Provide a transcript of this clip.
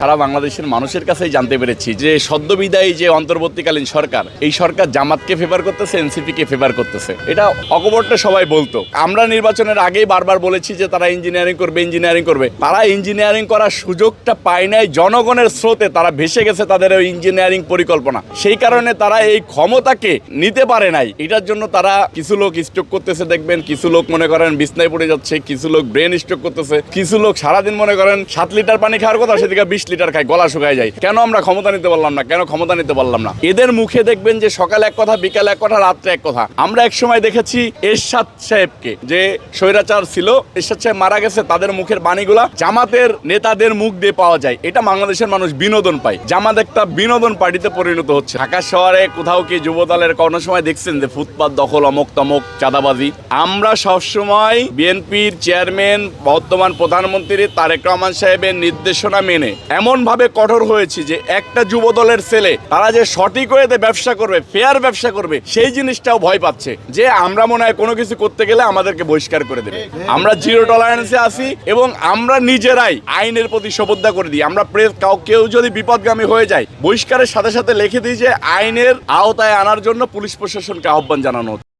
সারা বাংলাদেশের মানুষের কাছেই জানতে পেরেছি যে সদ্যবিদায়ী যে অন্তর্বর্তীকালীন সরকার, এই সরকার জামাতকে ফেভার করতেছে, এনসিপিকে ফেভার করতেছে। এটা অকপটে সবাই বলতো। আমরা নির্বাচনের আগেই বারবার বলেছি যে তারা ইঞ্জিনিয়ারিং করবে। তারা ইঞ্জিনিয়ারিং করার সুযোগটা পায় নাই। জনগণের স্রোতে তারা ভেসে গেছে তাদের ওই ইঞ্জিনিয়ারিং পরিকল্পনা। সেই কারণে তারা এই ক্ষমতাকে নিতে পারে নাই। এটার জন্য তারা কিছু লোক স্ট্রোক করতেছে, দেখবেন কিছু লোক মনে করেন বিছনায় পড়ে যাচ্ছে, কিছু লোক ব্রেন স্ট্রোক করতেছে, কিছু লোক সারাদিন মনে করেন 7 লিটার পানি খাওয়ার কথা সেদিকে 20 লিটার খায়, গলা শুকায় যায়। কেন আমরা ক্ষমতা নিতে পারলাম না? এদের মুখে দেখবেন যে সকালে এক কথা, বিকালে এক কথা, রাত্রে এক কথা। আমরা এক সময় দেখেছি এরশাদ সাহেবকে, যে স্বৈরাচার ছিল, এরশাদ সাহেব মারা গেছে, তাদের মুখের বাণীগুলা জামাতের নেতাদের মুখ দিয়ে পাওয়া যায়। এটা বাংলাদেশের মানুষ বিনোদন পায়। জামাত একটা বিনোদন পার্টিতে পরিণত হচ্ছে। ঢাকা শহরে কোথাও কি যুবদলের কোনো সময় দেখছেন যে ফুটপাত দখল, অমক তমক, চাঁদাবাজি? আমরা সবসময় বিএনপির চেয়ারম্যান, বর্তমান প্রধানমন্ত্রী তারেক রহমান সাহেবের নির্দেশনা মেনে এমন ভাবে কঠোর হয়েছি যে একটা যুব দলের ছেলে তারা যে সঠিক ওয়েতে ব্যবসা করবে, ফেয়ার ব্যবসা করবে, সেই জিনিসটাও ভয় পাচ্ছে যে আমরা মনে হয় কোনো কিছু করতে গেলে আমাদেরকে বহিষ্কার করে দেবে। আমরা জিরো টলারেন্সে আছি এবং আমরা নিজেরাই আইনের প্রতি শপথ করে দিই। আমরা কেউ যদি বিপদগামী হয়ে যায়, বহিষ্কারের সাথে সাথে লিখে দিই যে আইনের আওতায় আনার জন্য পুলিশ প্রশাসনকে আহ্বান জানানো হচ্ছে।